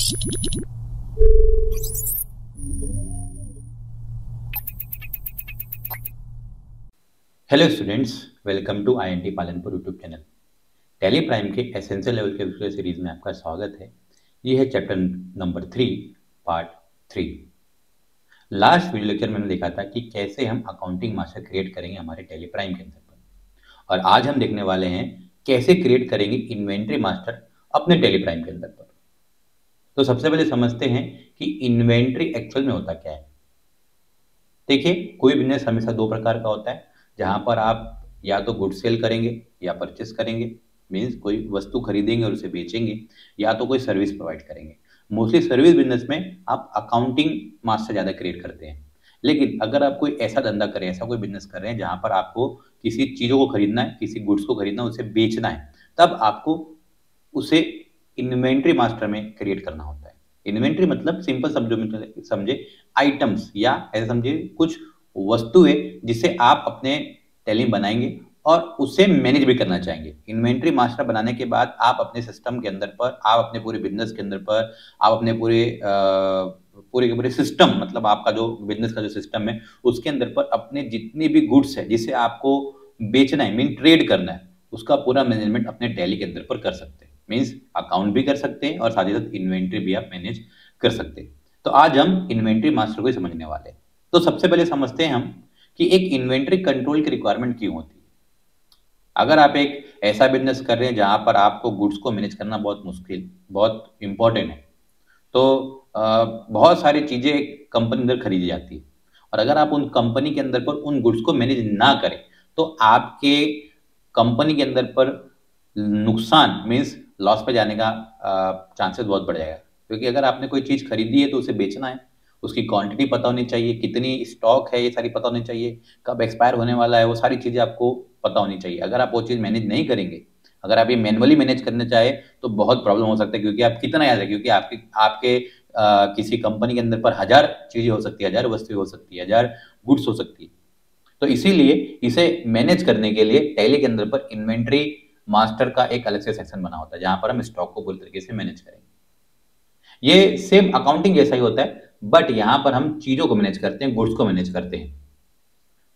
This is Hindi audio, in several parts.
Hello students, welcome to INT Palanpur YouTube channel. Tally Prime के एसेंशियल लेवल के वीडियो सीरीज में आपका स्वागत है। ये है chapter number 3 part 3। Last video lecture में हमने देखा था कि कैसे हम अकाउंटिंग मास्टर क्रिएट करेंगे हमारे टैली प्राइम के अंदर पर, और आज हम देखने वाले हैं कैसे क्रिएट करेंगे इन्वेंट्री मास्टर अपने टैली प्राइम के अंदर पर। तो सबसे पहले समझते हैं कि इन्वेंट्री एक्चुअल में होता क्या है। देखिए, कोई बिजनेस हमेशा दो प्रकार का होता है, जहां पर आप या तो गुड सेल करेंगे या परचेस करेंगे, मीन्स कोई वस्तु खरीदेंगे और उसे बेचेंगे, या तो कोई सर्विस प्रोवाइड करेंगे। मोस्टली सर्विस बिजनेस में आप अकाउंटिंग मास्टर ज़्यादा क्रिएट करते हैं। लेकिन अगर आप कोई ऐसा धंधा करें, ऐसा कोई बिजनेस कर रहे हैं जहां पर आपको किसी चीज़ों को खरीदना है, किसी गुड्स को खरीदना है, उसे बेचना है, तब आपको उसे इन्वेंट्री मास्टर में क्रिएट करना होता है। इन्वेंट्री मतलब सिंपल शब्दों में समझे आइटम्स, या ऐसे समझे कुछ वस्तुएं जिसे आप अपने टैली बनाएंगे और उसे मैनेज भी करना चाहेंगे। इन्वेंट्री मास्टर बनाने के बाद आप अपने सिस्टम के अंदर पर, आप अपने पूरे बिजनेस के अंदर पर, आप अपने पूरे के पूरे सिस्टम, मतलब आपका जो बिजनेस का जो सिस्टम है उसके अंदर पर अपने जितनी भी गुड्स है जिसे आपको बेचना है, मीन ट्रेड करना है, उसका पूरा मैनेजमेंट अपने टैली के अंदर पर कर सकते हैं। मीन्स अकाउंट भी कर सकते हैं और साथ ही साथ इन्वेंट्री भी आप मैनेज कर सकते हैं। तो आज हम इन्वेंट्री मास्टर को ही समझने वाले हैं। तो सबसे पहले समझते हैं हम कि एक इन्वेंट्री कंट्रोल की रिक्वायरमेंट क्यों होती है। अगर आप एक ऐसा बिजनेस कर रहे हैं जहां पर आपको गुड्स को मैनेज करना बहुत मुश्किल, बहुत इंपॉर्टेंट है, तो बहुत सारी चीजें कंपनी अंदर खरीदी जाती है, और अगर आप उन कंपनी के अंदर पर उन गुड्स को मैनेज ना करें तो आपके कंपनी के अंदर पर नुकसान, मीन्स लॉस पे जाने का चांसेस बहुत बढ़ जाएगा। क्योंकि अगर आपने कोई चीज खरीदी है तो उसे बेचना है, उसकी क्वांटिटी पता होनी चाहिए, कितनी स्टॉक है ये सारी पता होनी चाहिए, कब एक्सपायर होने वाला है, वो सारी चीजें आपको पता होनी चाहिए। अगर आप वो चीज मैनेज नहीं करेंगे, अगर आप ये मैनुअली मैनेज करना चाहे तो बहुत प्रॉब्लम हो सकता है। क्योंकि आप कितना याद है, क्योंकि आपके किसी कंपनी के अंदर पर 1000 चीजें हो सकती है, 1000 वस्तुएं हो सकती है, 1000 गुड्स हो सकती है। तो इसीलिए इसे मैनेज करने के लिए टैली के अंदर पर इन्वेंट्री मास्टर का एक अलग से सेक्शन बना होता है, जहां पर हम स्टॉक को पूरी तरीके से मैनेज करेंगे। ये सेम अकाउंटिंग जैसा ही होता है, बट यहां पर हम चीजों को मैनेज करते हैं, गुड्स को मैनेज करते हैं।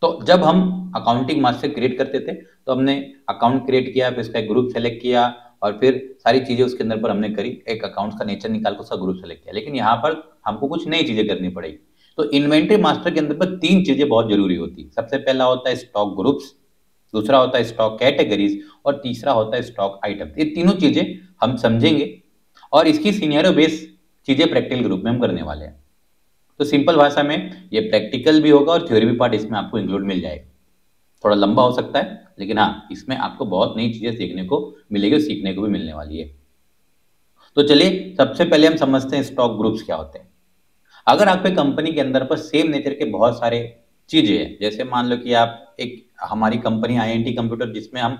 तो जब हम अकाउंटिंग मास्टर क्रिएट करते थे तो हमने अकाउंट क्रिएट किया, फिर इसका एक ग्रुप सेलेक्ट किया, और फिर सारी चीजें उसके अंदर पर हमने करी, एक अकाउंट्स का नेचर निकाल कर उसका ग्रुप सेलेक्ट किया। लेकिन यहाँ पर हमको कुछ नई चीजें करनी पड़ेगी। तो इन्वेंट्री मास्टर के अंदर पर 3 चीजें बहुत जरूरी होती है। सबसे पहला होता है स्टॉक ग्रुप्स, दूसरा होता है स्टॉक कैटेगरीज, और तीसरा होता है स्टॉक आइटम। ये तीनों चीजें हम समझेंगे और इसकी सिनेरियो बेस चीजें प्रैक्टिकल ग्रुप में हम करने वाले हैं। तो सिंपल भाषा में ये प्रैक्टिकल भी होगा और थ्योरी भी पार्ट इसमें आपको इंक्लूड मिल जाएगा। थोड़ा लंबा हो सकता है, लेकिन हाँ, इसमें आपको बहुत नई चीजें सीखने को मिलेगी, सीखने को भी मिलने वाली है। तो चलिए सबसे पहले हम समझते हैं स्टॉक ग्रुप्स क्या होते हैं। अगर आपके कंपनी के अंदर पर सेम नेचर के बहुत सारे चीजें हैं, जैसे मान लो कि आप एक, हमारी कंपनी आईएनटी कंप्यूटर, जिसमें हम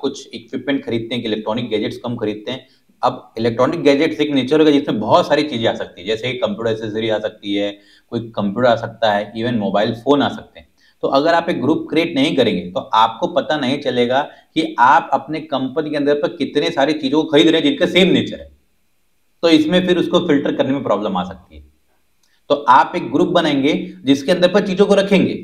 कुछ इक्विपमेंट खरीदते हैं, इलेक्ट्रॉनिक गैजेट्स को हम खरीदते हैं। अब इलेक्ट्रॉनिक गैजेट्स एक नेचर होगा जिसमें बहुत सारी चीजें आ सकती है, जैसे कंप्यूटर एसेसरी आ सकती है, कोई कंप्यूटर आ सकता है, इवन मोबाइल फोन आ सकते हैं। तो अगर आप एक ग्रुप क्रिएट नहीं करेंगे तो आपको पता नहीं चलेगा कि आप अपने कंपनी के अंदर पर कितने सारी चीजों को खरीद रहे हैं जिनका सेम नेचर है। तो इसमें फिर उसको फिल्टर करने में प्रॉब्लम आ सकती है। तो आप एक ग्रुप बनाएंगे जिसके अंदर पर चीजों को रखेंगे।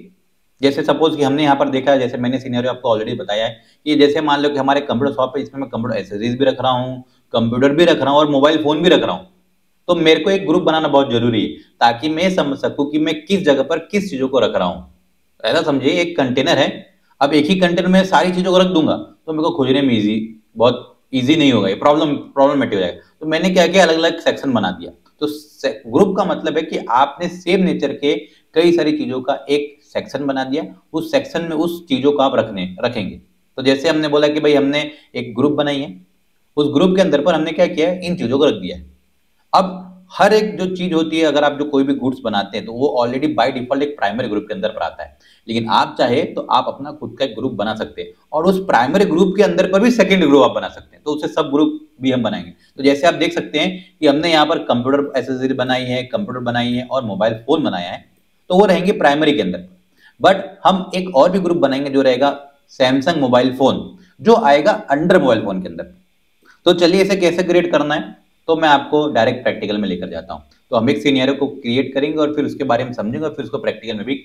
जैसे सपोज कि हमने यहाँ पर देखा है, जैसे मैंने सिनेरियो आपको ऑलरेडी बताया है कि जैसे मान लो कि हमारे कंप्यूटर शॉप है, इसमें मैं कंप्यूटर एसेसरीज भी रख रहा हूँ, कंप्यूटर भी रख रहा हूँ और मोबाइल फोन भी रख रहा हूँ। तो मेरे को एक ग्रुप बनाना बहुत जरूरी है ताकि मैं समझ सकूं कि मैं किस जगह पर किस चीजों को रख रहा हूँ। ऐसा समझिए एक कंटेनर है, अब एक ही कंटेनर में सारी चीजों को रख दूंगा तो मेरे को खोजने में बहुत ईजी नहीं होगा, ये प्रॉब्लमेटिक हो जाएगा। तो मैंने क्या किया, अलग अलग सेक्शन बना दिया। तो ग्रुप का मतलब है कि आपने सेम नेचर के कई सारी चीजों का एक सेक्शन बना दिया, उस सेक्शन में उस चीजों को आप रखेंगे। तो जैसे हमने बोला कि भाई हमने एक ग्रुप बनाई है, उस ग्रुप के अंदर पर हमने क्या किया है, इन चीजों को रख दिया है। अब हर एक जो चीज होती है, अगर आप जो कोई भी गुड्स बनाते हैं तो वो ऑलरेडी बाय डिफॉल्ट एक प्राइमरी ग्रुप के अंदर पर आता है। लेकिन आप चाहे तो आप अपना खुद का एक ग्रुप बना सकते हैं, और उस प्राइमरी ग्रुप के अंदर पर भी सेकेंडरी ग्रुप आप बना सकते हैं। तो उससे सब ग्रुप भी हम बनाएंगे। तो जैसे आप देख सकते हैं कि हमने यहाँ पर कंप्यूटर एसेसरी बनाई है, कंप्यूटर बनाई है और मोबाइल फोन बनाया है, तो वो रहेंगे प्राइमरी के अंदर। बट हम एक और भी ग्रुप बनाएंगे जो रहेगा सैमसंग मोबाइल फोन, जो आएगा अंडर मोबाइल फोन के अंदर। तो चलिए इसे कैसे क्रिएट करना है। तो मैं आपको डायरेक्ट प्रैक्टिकल में लेकर जाता हूँ। तो हम एक सिनेरियो को क्रिएट करेंगे और फिर उसके बारे में समझेंगे और फिर उसको प्रैक्टिकल में भी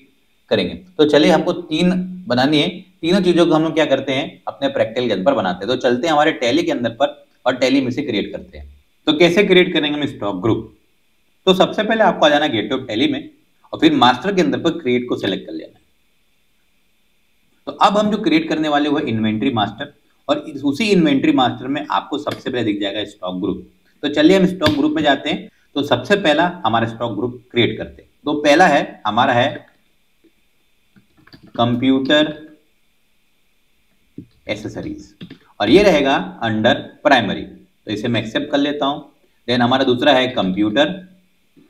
करेंगे। तो चलिए, हमको 3 बनानी है। तीनों चीजों को हम लोग क्या करते हैं, अपने प्रैक्टिकल के अंदर बनाते हैं। तो चलते हैं हमारे टैली के अंदर पर और टैली में से क्रिएट करते हैं। तो कैसे क्रिएट करेंगे हम स्टॉक ग्रुप? तो सबसे पहले आपको आ जाना गेटवे ऑफ टैली में और फिर मास्टर के अंदर पर क्रिएट को सिलेक्ट कर लेना है। तो अब हम जो क्रिएट करने वाले वो इन्वेंट्री मास्टर, और उसी इन्वेंट्री मास्टर में आपको सबसे पहले दिख जाएगा स्टॉक ग्रुप। तो चलिए हम स्टॉक ग्रुप में जाते हैं। तो सबसे पहला हमारा स्टॉक ग्रुप क्रिएट करते हैं। तो पहला है हमारा है कंप्यूटर एसेसरीज और ये रहेगा अंडर प्राइमरी, तो इसे मैं एक्सेप्ट कर लेता हूं। देन हमारा दूसरा है कंप्यूटर,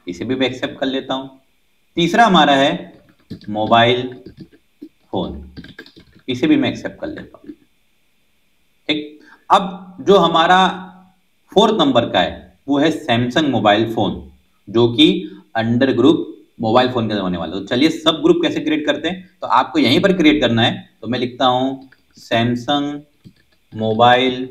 इसे भी मैं एक्सेप्ट कर लेता हूं। तीसरा हमारा है मोबाइल फोन, इसे भी मैं एक्सेप्ट कर लेता हूं। ठीक, अब जो हमारा 4th नंबर का है वो है सैमसंग मोबाइल फोन, जो कि अंडर ग्रुप मोबाइल फोन के अंदर होने वाला है। तो चलिए सब ग्रुप कैसे क्रिएट करते हैं, तो आपको यहीं पर क्रिएट करना है। तो मैं लिखता हूं सैमसंग मोबाइल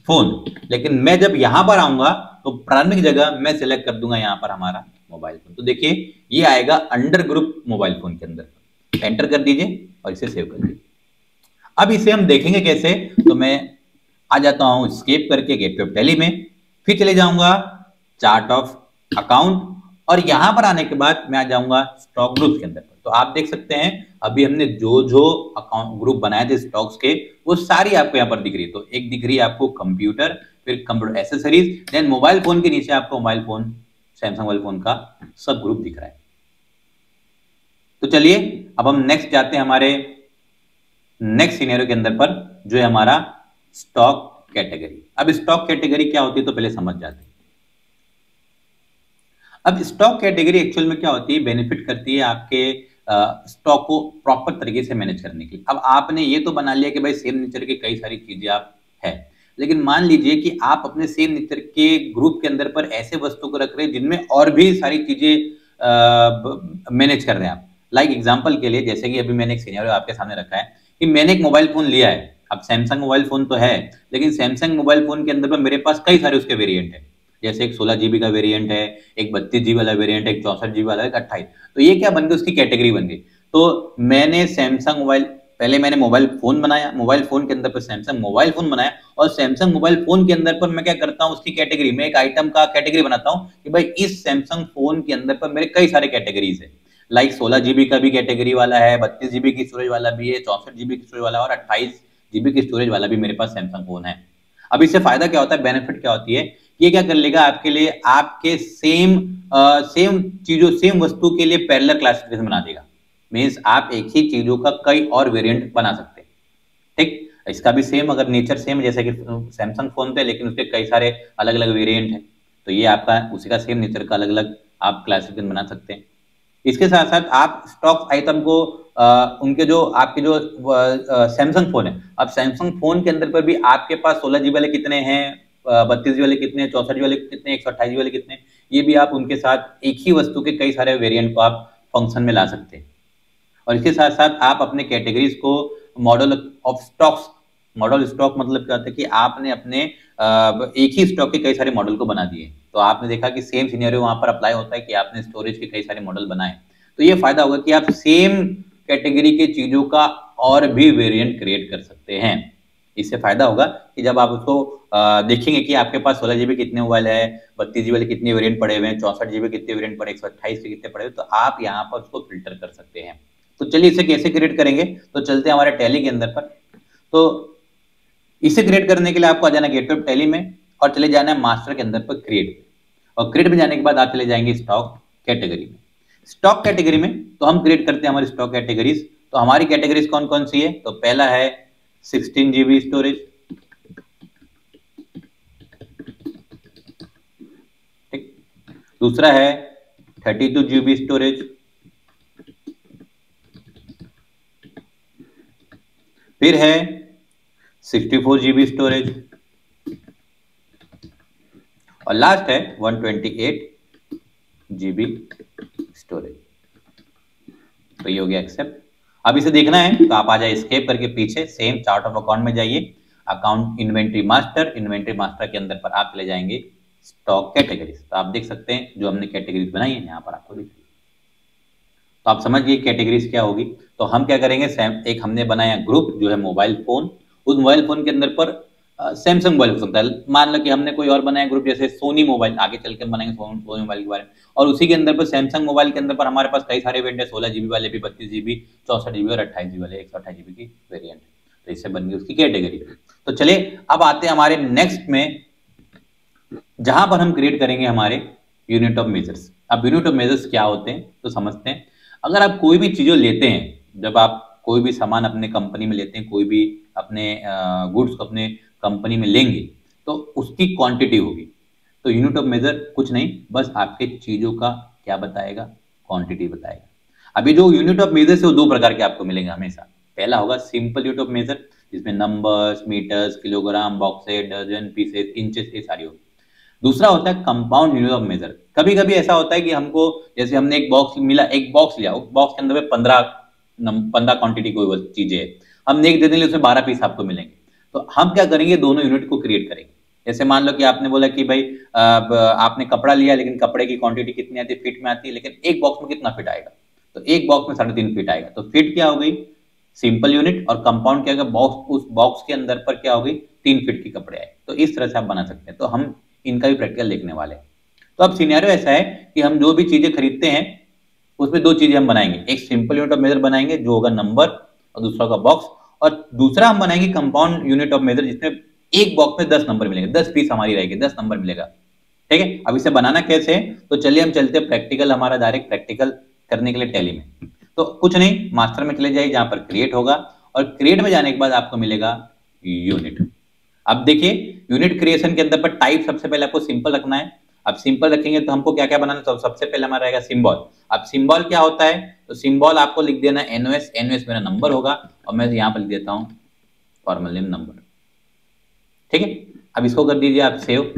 फोन, लेकिन मैं जब यहां पर आऊंगा तो प्रारंभिक जगह मैं सिलेक्ट कर दूंगा यहां पर हमारा मोबाइल फोन। तो देखिए ये आएगा अंडर ग्रुप मोबाइल फोन के अंदर। एंटर कर दीजिए और इसे सेव कर दीजिए। अब इसे हम देखेंगे कैसे, तो मैं आ जाता हूं एस्केप करके गेटवे ऑफ टैली में, फिर चले जाऊंगा चार्ट ऑफ अकाउंट और यहां पर आने के बाद मैं आ जाऊंगा स्टॉक ग्रुप के अंदर। तो आप देख सकते हैं अभी हमने जो जो अकाउंट ग्रुप बनाए थे स्टॉक्स के, वो सारी आपको यहां पर दिख रही है। तो एक दिख रही है आपको कंप्यूटर, फिर computer accessories, then mobile phone के नीचे आपको mobile phone, Samsung mobile phone का सब ग्रुप दिख रहा है। तो चलिए अब हम नेक्स्ट जाते हैं हमारे नेक्स्ट सिनेरियो के अंदर पर, जो है हमारा स्टॉक कैटेगरी। अब स्टॉक कैटेगरी क्या होती है तो पहले समझ जाते हैं। अब स्टॉक कैटेगरी एक्चुअल में क्या होती है, बेनिफिट करती है आपके स्टॉक को प्रॉपर तरीके से मैनेज करने की। अब आपने ये तो बना लिया कि भाई सेम नेचर की कई सारी चीजें आप है, लेकिन मान लीजिए कि आप अपने सेम नेचर के ग्रुप के अंदर पर ऐसे वस्तु को रख रहे हैं जिनमें और भी सारी चीजें मैनेज कर रहे हैं आप। लाइक एग्जांपल के लिए, जैसे कि अभी मैंने एक सिनेरियो आपके सामने रखा है कि मैंने एक मोबाइल फोन लिया है। अब सैमसंग मोबाइल फोन तो है, लेकिन सैमसंग मोबाइल फोन के अंदर पर मेरे पास कई सारे उसके वेरिएंट है। जैसे एक 16 GB का वेरिएंट है, एक 32 GB वाला वेरिएंट है, एक 64 GB वाला, एक 28। तो ये क्या बन गई, उसकी कैटेगरी बन गई। तो मैंने सैमसंग मोबाइल, पहले मैंने मोबाइल फोन बनाया, मोबाइल फोन के अंदर पर सैमसंग मोबाइल फोन बनाया, और सैमसंग मोबाइल फोन के अंदर पर मैं क्या करता हूँ, उसकी कैटेगरी में एक आइटम का कैटेगरी बनाता हूँ कि भाई इस सैमसंग फोन के अंदर पर मेरे कई सारे कैटेगरीज है। लाइक 16 GB का भी कैटेगरी वाला है, 32 GB की स्टोरेज वाला भी है, 64 GB की स्टोरेज वाला और 28 GB की स्टोरेज वाला भी मेरे पास सैमसंग फोन है। अब इससे फायदा क्या होता है, बेनिफिट क्या होती है, ये क्या कर लेगा आपके लिए, आपके सेम चीजों, सेम वस्तु के लिए पैरेलल क्लासिफिकेशन बना देगा। मींस आप एक ही चीजों का कई और वेरिएंट बना सकते हैं। ठीक, इसका भी सेम अगर नेचर सेम, जैसे कि सैमसंग फोन पे, लेकिन उसके कई सारे अलग अलग वेरिएंट हैं, तो ये आपका उसी का सेम नेचर का अलग अलग आप क्लासिफिकेशन बना सकते हैं। इसके साथ साथ आप स्टॉक आइटम को उनके जो आपके जो सैमसंग फोन है, अब सैमसंग फोन के अंदर पर भी आपके पास 16 GB वाले कितने हैं, 32 GB वाले कितने, 64 GB वाले कितने, 128 GB वाले कितने, ये भी आप उनके साथ एक ही वस्तु के कई सारे वेरिएंट को आप फंक्शन में ला सकते हैं। और इसके साथ साथ आप अपने कैटेगरीज को model of stocks, model stock मतलब क्या होता है कि आपने अपने एक ही स्टॉक के कई सारे मॉडल को बना दिए। तो आपने देखा कि सेम सिनेरियो वहां पर अप्लाई होता है कि आपने स्टोरेज के कई सारे मॉडल बनाए। तो ये फायदा होगा कि आप सेम कैटेगरी के चीजों का और भी वेरिएंट क्रिएट कर सकते हैं। इससे फायदा होगा कि जब आप उसको देखेंगे कि आपके पास 16 GB कितने मोबाइल है, 32 GB वाले कितने वेरिएंट पड़े हुए हैं, 64 GB कितने वेरिएंट पड़े, 128 के कितने पड़े हुए, तो आप यहाँ पर उसको फिल्टर कर सकते हैं। तो चलिए इसे कैसे क्रिएट करेंगे, तो चलते हैं हमारे टैली के अंदर पर। तो इसे क्रिएट करने के लिए आपको आ जाना गेटवे ऑफ टैली में और चले जाना है मास्टर के अंदर पर क्रिएट, और क्रिएट में जाने के बाद आप चले जाएंगे स्टॉक कैटेगरी में। स्टॉक कैटेगरी में तो हम क्रिएट करते हैं हमारी स्टॉक कैटेगरीज। तो हमारी कैटेगरीज कौन कौन सी है, तो पहला है 16 GB स्टोरेज, ठीक, दूसरा है 32 GB स्टोरेज, फिर है 64 GB स्टोरेज, और लास्ट है 128 GB स्टोरेज। तो ये हो गया एक्सेप्ट। अब इसे देखना है तो आप आ जाए एस्केप करके पीछे, सेम चार्ट ऑफ अकाउंट में जाइए, account inventory master, inventory master के अंदर पर आप चले जाएंगे स्टॉक कैटेगरीज। तो आप देख सकते हैं जो हमने कैटेगरीज बनाई है यहाँ पर आपको दिख रही है। तो आप समझ गए कैटेगरीज क्या होगी। तो हम क्या करेंगे, एक हमने बनाया ग्रुप जो है मोबाइल फोन, उस मोबाइल फोन के अंदर पर सैमसंग मोबाइल हो सकता है। मान लो कि हमने कोई और बनाया ग्रुप जैसे सोनी मोबाइल, आगे चल के बनाएंगे सोनी मोबाइल के बारे में, और उसी के अंदर पर सैमसंग मोबाइल के अंदर पर हमारे पास कई सारे वेरिएंट है, 16 GB वाले भी, 32 GB, 64 GB और 28 GB वाले, 128 GB की वेरिएंट। तो इससे बन गई उसकी कैटेगरी। तो चलिए अब आते हैं हमारे नेक्स्ट में, जहां पर हम क्रिएट करेंगे हमारे यूनिट ऑफ मेजर्स। अब यूनिट ऑफ मेजर्स क्या होते हैं तो समझते हैं। अगर आप कोई भी चीजें लेते हैं, जब आप कोई भी सामान अपने कंपनी में लेते हैं, कोई भी अपने गुड्स को अपने कंपनी में लेंगे तो उसकी क्वांटिटी होगी। तो यूनिट ऑफ मेजर कुछ नहीं, बस आपके चीजों का क्या बताएगा, क्वांटिटी बताएगा। अभी जो यूनिट ऑफ मेजर है वो दो प्रकार के आपको मिलेंगे हमेशा। पहला होगा सिंपल यूनिट ऑफ मेजर, जिसमें numbers, meters, kilogram, boxes, dozen, pieces, inches, ये सारी होगी। दूसरा होता है कंपाउंड यूनिट ऑफ मेजर। कभी कभी ऐसा होता है कि हमको, जैसे हमने एक बॉक्स मिला, एक बॉक्स लिया, उस बॉक्स के अंदर में 15 क्वांटिटी कोई चीजें है, हमने एक दे देंगे, उसमें 12 पीस आपको मिलेंगे। तो हम क्या करेंगे, दोनों यूनिट को क्रिएट करेंगे। जैसे मान लो कि आपने बोला कि भाई आपने कपड़ा लिया, लेकिन कपड़े की क्वांटिटी कितनी आती है, फीट में आती है, लेकिन एक बॉक्स में कितना फीट आएगा, तो एक बॉक्स में 3.5 फीट आएगा। तो फीट क्या हो गई, सिंपल यूनिट, और कंपाउंड क्या होगा, बॉक्स, उस बॉक्स के अंदर पर क्या हो गई, 3 फीट की कपड़े आए। तो इस तरह से आप बना सकते हैं। तो हम इनका भी प्रैक्टिकल देखने वाले हैं। तो अब सिनेरियो ऐसा है कि हम जो भी चीजें खरीदते हैं उसमें दो चीजें हम बनाएंगे, एक सिंपल यूनिट ऑफ मेजर बनाएंगे जो होगा नंबर, और दूसरा होगा बॉक्स, और दूसरा हम बनाएंगे कंपाउंड यूनिट ऑफ मेजर, जिसमें एक बॉक्स में 10 नंबर मिलेंगे, 10 पीस हमारी रहेगी, 10 नंबर मिलेगा। ठीक है, अब इसे बनाना कैसे है, तो चलिए हम चलते हैं प्रैक्टिकल, हमारा डायरेक्ट प्रैक्टिकल करने के लिए टैली में। तो कुछ नहीं, मास्टर में चले जाइए, जहां पर क्रिएट होगा, और क्रिएट में जाने के बाद आपको मिलेगा यूनिट। अब देखिए यूनिट क्रिएशन के अंदर पर टाइप सबसे पहले आपको सिंपल रखना है। अब सिंपल रखेंगे तो हमको क्या क्या बनाना है, तो सबसे पहले हमारा रहेगा सिंबल। अब सिंबल क्या होता है, तो सिंबल आपको लिख देना है एनओएस, एनओएस मेरा नंबर होगा, और मैं यहां पर लिख देता हूं फॉर्मल नेम नंबर। ठीक है, अब इसको कर दीजिए आप सेव।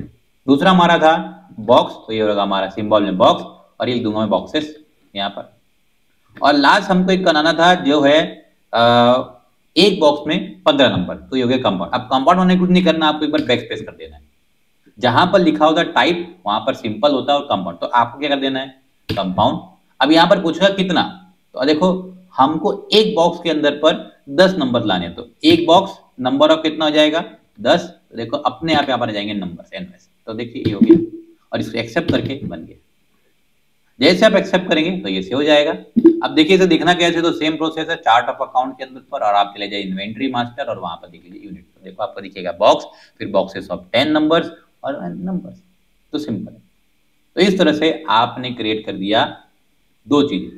दूसरा हमारा था बॉक्स, तो ये होगा हमारा सिंबल में बॉक्स, और ये लिख दूंगा मैं बॉक्सेस यहाँ पर। और लास्ट हमको एक बनाना था जो है एक बॉक्स में 15 नंबर, तो ये हो गया कंपाउंड। अब कंपाउंड होने कुछ नहीं करना, आपको एक बार बैक स्पेस कर देना है। जहां पर लिखा होता है टाइप, वहां पर सिंपल होता है और कंपाउंड, तो आपको क्या कर देना है, कंपाउंड। अब यहां पर पूछेगा कितना, तो देखो हमको एक बॉक्स के अंदर पर 10 नंबर लाने, तो एक बॉक्स नंबर ऑफ कितना हो जाएगा, 10। तो देखो अपने आप यहां पर आ जाएंगे नंबर एनएस। तो देखिए ये हो गया, और इसको एक्सेप्ट करके बन गया। जैसे आप एक्सेप्ट करेंगे तो ये से हो जाएगा। अब देखिए इसे दिखना कैसे, तो सेम प्रोसेस है, चार्ट ऑफ अकाउंट के अंदर पर, और आप चले जाए इन्वेंट्री मास्टर, और वहां पर देख लीजिए यूनिट। तो देखो आपको दिखेगा बॉक्स, फिर बॉक्सेस ऑफ 10 नंबर्स और नंबर्स। तो सिंपल है। तो इस तरह से आपने क्रिएट कर दिया दो चीजें,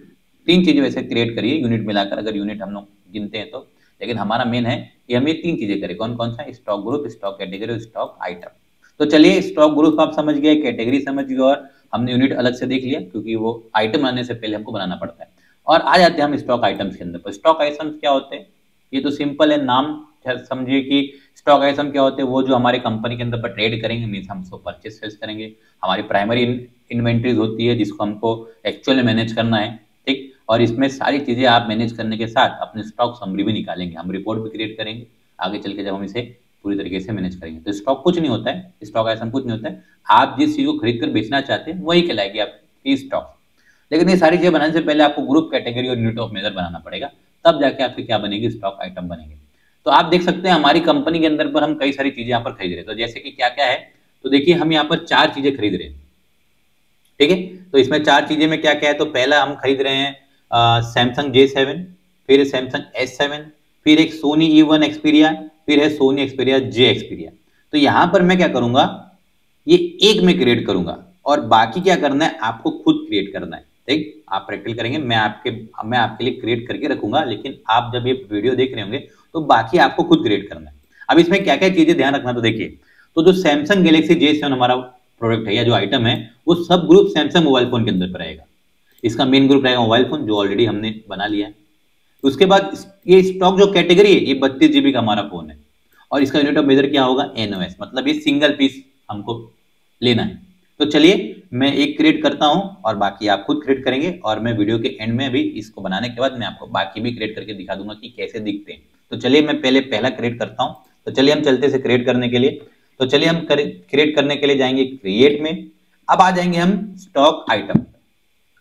तीन चीजें वैसे क्रिएट करिए यूनिट मिलाकर, अगर यूनिट हम लोग गिनते हैं तो। लेकिन हमारा मेन है कि हम ये तीन चीजें करें। कौन कौन सा, stock group, stock category, stock item. तो चलिए स्टॉक ग्रुप आप समझ गए, कैटेगरी समझ गए, और हमने यूनिट अलग से देख लिया, क्योंकि वो आइटम बनाने से पहले हमको बनाना पड़ता है। और आ जाते हैं हम स्टॉक आइटम्स के अंदर। तो स्टॉक आइटम्स क्या होते हैं, ये तो सिंपल है, नाम समझिए कि स्टॉक आइटम क्या होते हैं, वो जो हमारे कंपनी के अंदर पर ट्रेड करेंगे, मीन्स हम उसको परचेस सेल्स करेंगे। हमारी प्राइमरी इन्वेंट्रीज होती है जिसको हमको एक्चुअल में मैनेज करना है। ठीक, और इसमें सारी चीजें आप मैनेज करने के साथ अपने स्टॉक समरी भी निकालेंगे, हम रिपोर्ट भी क्रिएट करेंगे आगे चल के, जब हम इसे पूरी तरीके से मैनेज करेंगे। तो स्टॉक कुछ नहीं होता है, स्टॉक आइटम कुछ नहीं होता है, आप जिस चीज को खरीद कर बेचना चाहते हैं वही कहलाएगी आपकी स्टॉक। लेकिन ये सारी चीजें बनाने से पहले आपको ग्रुप, कैटेगरी और यूनिट ऑफ मेजर बनाना पड़ेगा, तब जाके आपकी क्या बनेगी, स्टॉक आइटम बनेंगे। तो आप देख सकते हैं हमारी कंपनी के अंदर पर हम कई सारी चीजें यहाँ पर खरीद रहे हैं। तो जैसे कि क्या क्या है, तो देखिए हम यहाँ पर 4 चीजें खरीद रहे हैं। ठीक है, तो इसमें 4 चीजें में क्या क्या है, तो पहला हम खरीद रहे हैं सैमसंग J7, फिर सैमसंग S7, फिर एक सोनी E1 एक्सपीरिया, फिर है सोनी एक्सपीरिया J एक्सपीरिया। तो यहां पर मैं क्या करूंगा, ये एक में क्रिएट करूंगा, और बाकी क्या करना है, आपको खुद क्रिएट करना है। ठीक, आप प्रैक्टिकल करेंगे, मैं आपके लिए क्रिएट करके रखूंगा, लेकिन आप जब ये वीडियो देख रहे होंगे तो बाकी आपको खुद क्रिएट करना है। अब इसमें क्या क्या चीजें ध्यान रखना, तो देखिए, तो जो सैमसंग गैलेक्सी J7 हमारा प्रोडक्ट है या जो आइटम है, वो सब ग्रुप सैमसंग मोबाइल फोन के अंदर पर रहेगा। इसका मेन ग्रुप रहेगा मोबाइल फोन, जो ऑलरेडी हमने बना लिया है। उसके बाद ये स्टॉक जो कैटेगरी है, ये 32 GB का हमारा फोन है, और इसका यूनिट ऑफ मेजर क्या होगा, एनओएस, मतलब ये सिंगल पीस हमको लेना है। तो चलिए मैं एक क्रिएट करता हूं, और बाकी आप खुद क्रिएट करेंगे, और मैं वीडियो के एंड में भी इसको बनाने के बाद मैं आपको बाकी भी क्रिएट करके दिखा दूंगा कि कैसे दिखते हैं। तो चलिए मैं पहले पहला क्रिएट करता हूं। तो चलिए हम चलते से क्रिएट करने के लिए। तो चलिए हम क्रिएट करने के लिए जाएंगे क्रिएट में। अब आ जाएंगे हम स्टॉक आइटम।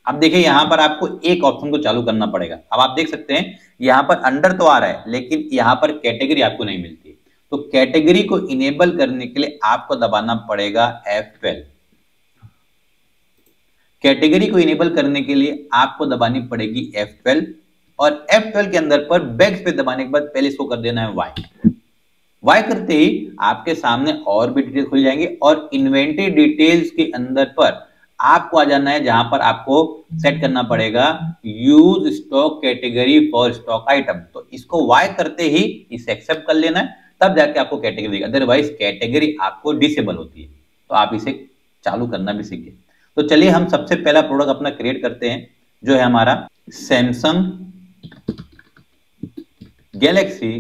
अब देखिए यहां पर आपको एक ऑप्शन को चालू करना पड़ेगा। अब आप देख सकते हैं यहां पर अंडर तो आ रहा है लेकिन यहां पर कैटेगरी आपको नहीं मिलती। तो कैटेगरी को इनेबल करने के लिए आपको दबाना पड़ेगा F12। कैटेगरी को इनेबल करने के लिए आपको दबानी पड़ेगी F12 और F12 के अंदर पर बैक पे दबाने के बाद पहले इसको कर देना है Y करते ही आपके सामने और भी डिटेल खुल जाएंगे और इन्वेंटरी डिटेल्स के अंदर पर आपको आ जाना है जहां पर आपको सेट करना पड़ेगा use stock category for stock item. तो इसको Y करते ही इसे एक्सेप्ट कर लेना है, तब जाके आपको कैटेगरी देगा, अदरवाइज कैटेगरी आपको डिसेबल होती है। तो आप इसे चालू करना भी सीखिए। तो चलिए हम सबसे पहला प्रोडक्ट अपना क्रिएट करते हैं जो है हमारा सैमसंग गैलेक्सी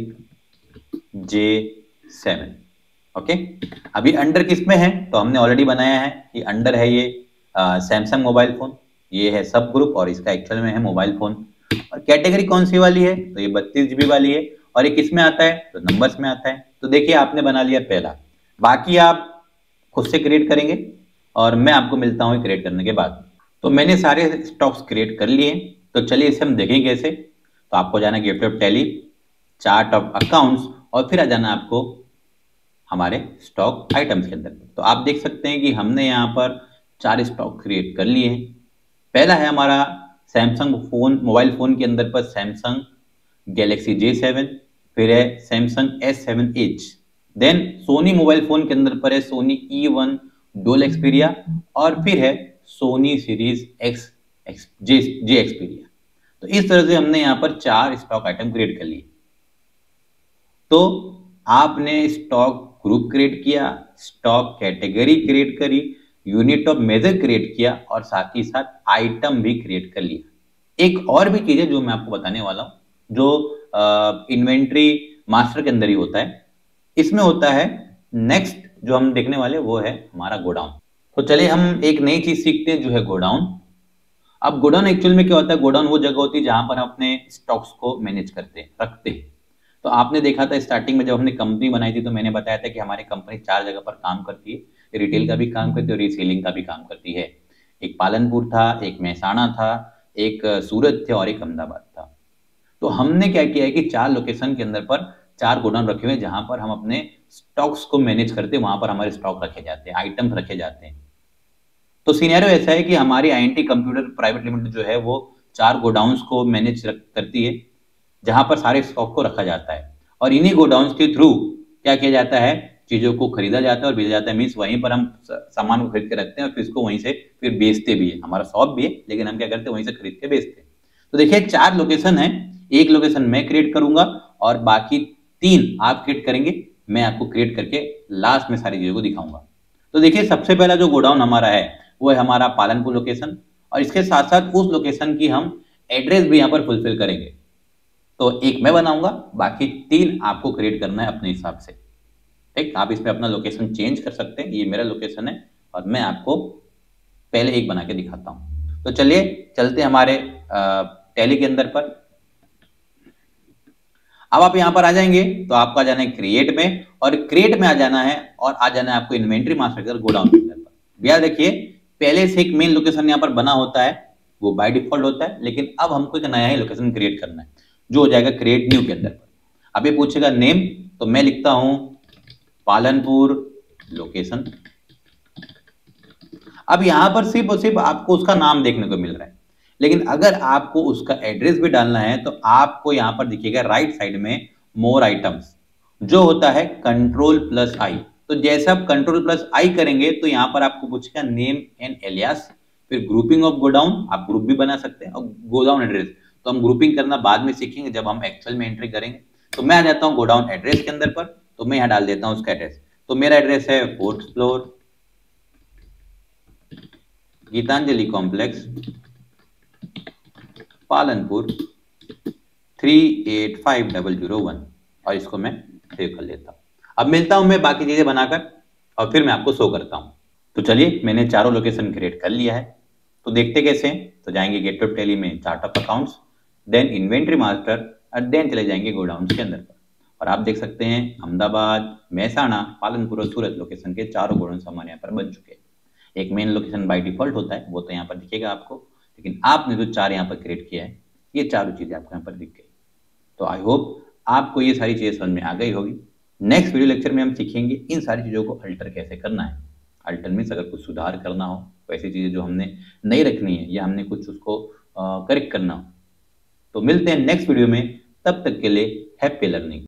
J7। ओके, अभी अंडर किस में है तो हमने ऑलरेडी बनाया है, ये अंडर है ये सैमसंग मोबाइल फोन, ये है सब ग्रुप और इसका एक्चुअल में है मोबाइल फोन। और कैटेगरी कौन सी वाली है तो ये 32 GB वाली है और ये किस में आता है तो नंबर्स में आता है। तो देखिए आपने बना लिया पहला, बाकी आप खुद से क्रिएट करेंगे और मैं आपको मिलता हूँ क्रिएट करने के बाद। तो मैंने सारे स्टॉक्स क्रिएट कर लिए, तो चलिए इसे हम देखेंगे कैसे। तो आपको जाना gateway of tally, chart of accounts और फिर आ जाना आपको हमारे स्टॉक आइटम्स के अंदर। तो आप देख सकते हैं कि हमने यहाँ पर 4 स्टॉक क्रिएट कर लिए हैं। पहला है हमारा सैमसंग फोन, मोबाइल फोन के अंदर पर सैमसंग गैलेक्सी J7, फिर है Samsung S7H, then Sony mobile phone के अंदर पर है सोनी E1 डोल एक्सपीरिया और फिर है सोनी सीरीज J एक्सपीरिया। तो इस तरह से हमने यहाँ पर 4 स्टॉक आइटम क्रिएट कर लिए। तो आपने स्टॉक ग्रुप क्रिएट किया, स्टॉक कैटेगरी क्रिएट करी, यूनिट ऑफ मेजर क्रिएट किया और साथ ही साथ आइटम भी क्रिएट कर लिया। एक और भी चीज है जो मैं आपको बताने वाला हूं, जो इन्वेंट्री मास्टर के अंदर ही होता है। इसमें होता है नेक्स्ट जो हम देखने वाले वो है हमारा गोडाउन। तो चलिए हम एक नई चीज सीखते हैं जो है गोडाउन। अब गोडाउन एक्चुअल में क्या होता है, गोडाउन वो जगह होती है जहां पर हम अपने स्टॉक्स को मैनेज करते हैं, रखते हैं। तो आपने देखा था स्टार्टिंग में जब हमने कंपनी बनाई थी तो मैंने बताया था कि हमारी कंपनी 4 जगह पर काम करती है, रिटेल का भी काम करती है और रीसेलिंग का भी काम करती है। एक पालनपुर था, एक महसाणा था, एक सूरत थे और एक अहमदाबाद था। तो हमने क्या किया है कि 4 लोकेशन के अंदर पर 4 गोडाउन रखे हुए हैं जहां पर हम अपने स्टॉक्स को मैनेज करते हैं, वहां पर हमारे स्टॉक रखे जाते हैं, आइटम्स रखे जाते हैं। तो सिनेरियो ऐसा है कि हमारी INT कंप्यूटर प्राइवेट लिमिटेड जो है वो 4 गोडाउन्स को मैनेज करती है जहां पर सारे स्टॉक को रखा जाता है और इन्हीं गोडाउन्स के थ्रू क्या किया जाता है, चीजों को खरीदा जाता है और बेचा जाता है। मीन्स वहीं पर हम सामान को खरीद के रखते हैं और फिर इसको वहीं से फिर बेचते भी है। हमारा शॉप भी है लेकिन हम क्या करते हैं वहीं से खरीद के बेचते हैं। तो देखिए 4 लोकेशन है, एक लोकेशन मैं क्रिएट करूंगा और बाकी 3 आप क्रिएट करेंगे। मैं आपको क्रिएट करके लास्ट में सारी चीजों को दिखाऊंगा। तो देखिए सबसे पहला जो गोडाउन हमारा है वो है हमारा पालनपुर लोकेशन और इसके साथ साथ उस लोकेशन की हम एड्रेस भी यहाँ पर फुलफिल करेंगे। तो एक मैं बनाऊंगा, बाकी 3 आपको क्रिएट करना है अपने हिसाब से। ठीक, आप इसमें अपना लोकेशन चेंज कर सकते हैं। ये मेरा लोकेशन है और मैं आपको पहले एक बना के दिखाता हूं। तो चलिए चलते हमारे टैली के अंदर पर। अब आप यहां पर आ जाएंगे तो आपको आ जाना है क्रिएट में और क्रिएट में आ जाना है और आ जाना है आपको इन्वेंट्री मास्टर गोडाउन के अंदर पर। भैया देखिए पहले से एक मेन लोकेशन यहां पर बना होता है, वो बाय डिफॉल्ट होता है, लेकिन अब हमको एक नया ही लोकेशन क्रिएट करना है जो हो जाएगा क्रिएट न्यू के अंदर पर। अब ये पूछेगा नेम, तो मैं लिखता हूं पालनपुर लोकेशन। अब यहां पर सिर्फ और सिर्फ आपको उसका नाम देखने को मिल रहा है, लेकिन अगर आपको उसका एड्रेस भी डालना है तो आपको यहां पर दिखेगा राइट साइड में मोर आइटम्स, जो होता है Ctrl+I। तो जैसे आप Ctrl+I करेंगे तो यहां पर आपको पूछेगा नेम एंड एलियास, फिर ग्रुपिंग ऑफ गोडाउन, आप ग्रुप भी बना सकते हैं, और गोडाउन एड्रेस तो हम ग्रुपिंग करना बाद में सीखेंगे जब हम एक्चुअल में एंट्री करेंगे। तो मैं आ जाता हूं गोडाउन एड्रेस के अंदर पर, तो मैं यहां डाल देता हूं उसका एड्रेस। तो मेरा एड्रेस है 4th floor Geetanjali complex Palanpur 385001 और इसको मैं सेव कर लेता हूं। अब मिलता हूं मैं बाकी चीजें बनाकर और फिर मैं आपको शो करता हूं। तो चलिए मैंने चारों लोकेशन क्रिएट कर लिया है, तो देखते कैसे हैं। तो जाएंगे गेटवे ऑफ टैली में chart of accounts, then inventory master और देन चले जाएंगे गोडाउन के अंदर पर। और आप देख सकते हैं अहमदाबाद, महसाणा, पालनपुर और सूरत लोकेशन के चारों गुण समान यहाँ पर बन चुके हैं। एक मेन लोकेशन बाय डिफॉल्ट होता है, वो तो यहाँ पर दिखेगा आपको, लेकिन आपने जो 4 यहाँ पर क्रिएट किया है, ये चारों चीजें आपको यहाँ पर दिख गई। तो आई होप आपको ये सारी चीजें समझ में आ गई होगी। नेक्स्ट वीडियो लेक्चर में हम सीखेंगे इन सारी चीजों को अल्टर कैसे करना है। अल्टर मीन्स अगर कुछ सुधार करना हो, वैसी चीजें जो हमने नहीं रखनी है या हमने कुछ उसको करेक्ट करना हो। तो मिलते हैं नेक्स्ट वीडियो में, तब तक के लिए हैप्पी लर्निंग।